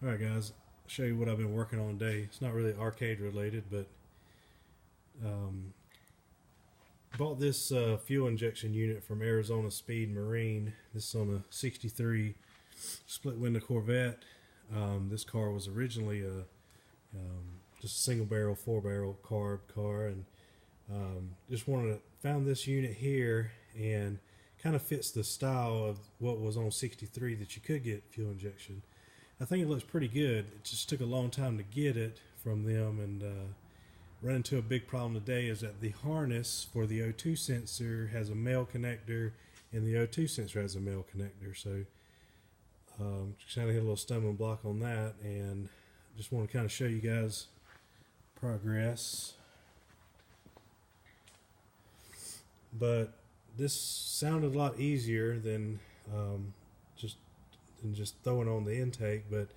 Alright guys, I'll show you what I've been working on today. It's not really arcade related, but um, bought this fuel injection unit from Arizona Speed Marine. This is on a 63 split window Corvette. This car was originally just a single barrel, 4-barrel carb car, and just found this unit here, and kind of fits the style of what was on 63 that you could get fuel injection. I think it looks pretty good. It just took a long time to get it from them, and run into a big problem today is that the harness for the O2 sensor has a male connector and the O2 sensor has a male connector. So just kind of hit a little stumbling block on that, and just want to kind of show you guys progress. But this sounded a lot easier than just throwing on the intake, but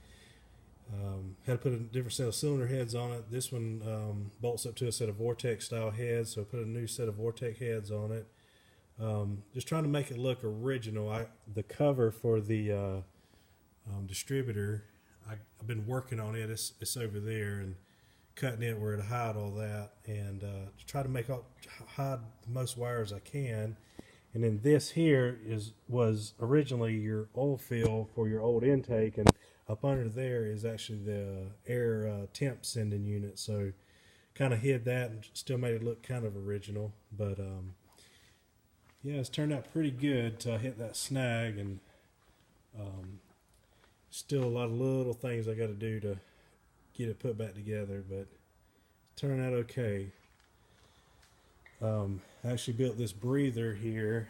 had to put a different set of cylinder heads on it. This one bolts up to a set of Vortex style heads, so I put a new set of Vortex heads on it. Just trying to make it look original. The cover for the distributor, I've been working on it. It's over there, and cutting it where to hide all that, and to try to hide the most wires I can. And then this here was originally your oil fill for your old intake, and up under there is actually the air temp sending unit. So kind of hid that and still made it look kind of original. But yeah, it's turned out pretty good till I hit that snag, and still a lot of little things I got to do to get it put back together, but it's turning out okay. I actually built this breather here.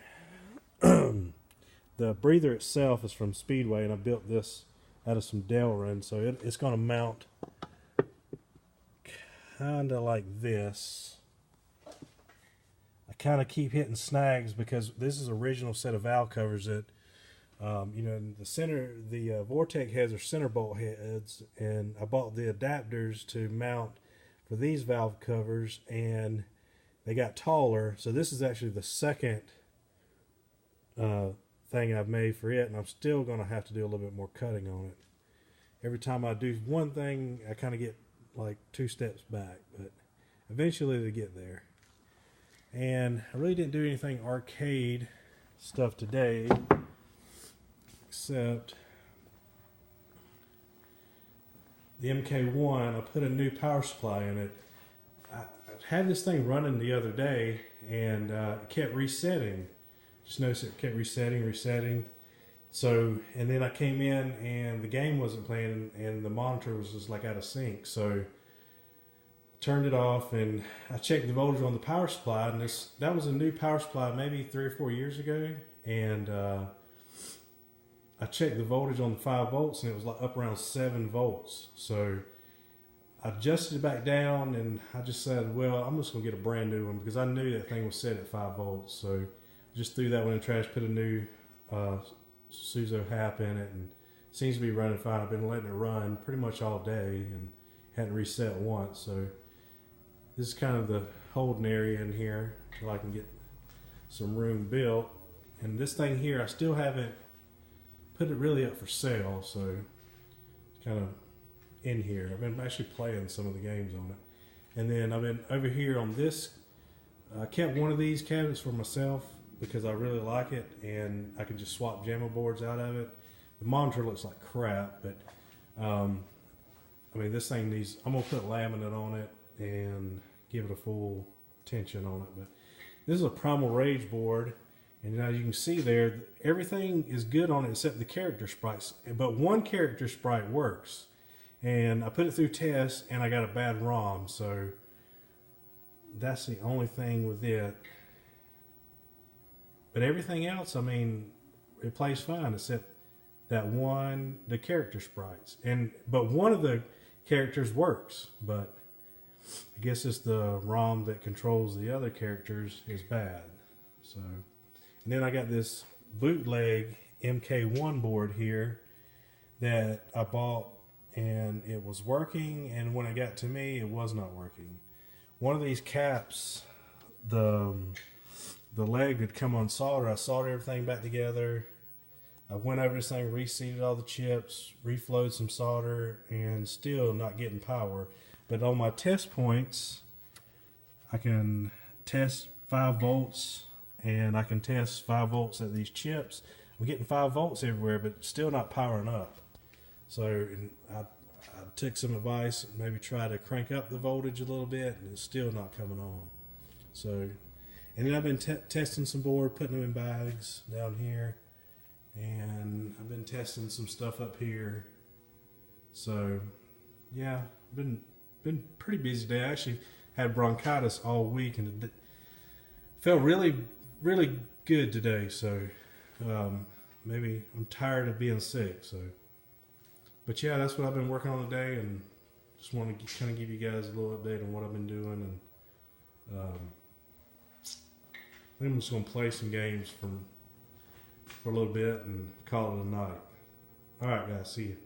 The breather itself is from Speedway, and I built this out of some Delrin, so it's going to mount kind of like this. I kind of keep hitting snags because this is the original set of valve covers that in the center, the Vortex heads are center bolt heads, and I bought the adapters to mount for these valve covers, and they got taller. So this is actually the second thing I've made for it, and I'm still going to have to do a little bit more cutting on it. Every time I do one thing, I kind of get like 2 steps back, but eventually they get there. And I really didn't do anything arcade stuff today, except the MK1. I put a new power supply in it. I had this thing running the other day, and it kept resetting. Just noticed it kept resetting. So, and then I came in and the game wasn't playing, and the monitor was just like out of sync. So turned it off, and I checked the voltage on the power supply, and that was a new power supply maybe 3 or 4 years ago. And I checked the voltage on the 5 volts, and it was like up around 7 volts. So I adjusted it back down, and I just said, well, I'm just going to get a brand new one, because I knew that thing was set at 5 volts. So just threw that one in the trash, put a new Suzo hap in it, and it seems to be running fine. I've been letting it run pretty much all day and hadn't reset once. So this is kind of the holding area in here until I can get some room built. And this thing here, I still haven't put it really up for sale, so it's kind of in here. I've been actually playing some of the games on it. And then I've been over here on this. I kept one of these cabinets for myself because I really like it, and I can just swap JAMA boards out of it. The monitor looks like crap, but I mean, this thing needs, I'm going to put laminate on it and give it a full attention on it. But this is a Primal Rage board, and as you can see there, everything is good on it except the character sprites. But one character sprite works, and I put it through tests, and I got a bad ROM, so that's the only thing with it. But everything else, I mean, it plays fine except that one, the character sprites. But one of the characters works, but I guess it's the ROM that controls the other characters is bad. So, and then I got this bootleg MK1 board here that I bought, and it was working, and when it got to me, it was not working. One of these caps, the leg had come unsoldered. I soldered everything back together. I went over this thing, reseated all the chips, reflowed some solder, and still not getting power. But on my test points, I can test 5 volts, and I can test 5 volts at these chips. I'm getting 5 volts everywhere, but still not powering up. So I took some advice, maybe try to crank up the voltage a little bit, and it's still not coming on. So, and then I've been testing some board, putting them in bags down here, and I've been testing some stuff up here. So, yeah, been pretty busy day. I actually had bronchitis all week, and it felt really good today. So, maybe I'm tired of being sick. So, but yeah, that's what I've been working on today, and just want to kind of give you guys a little update on what I've been doing. And I think I'm just gonna play some games for a little bit and call it a night. All right, guys, see you.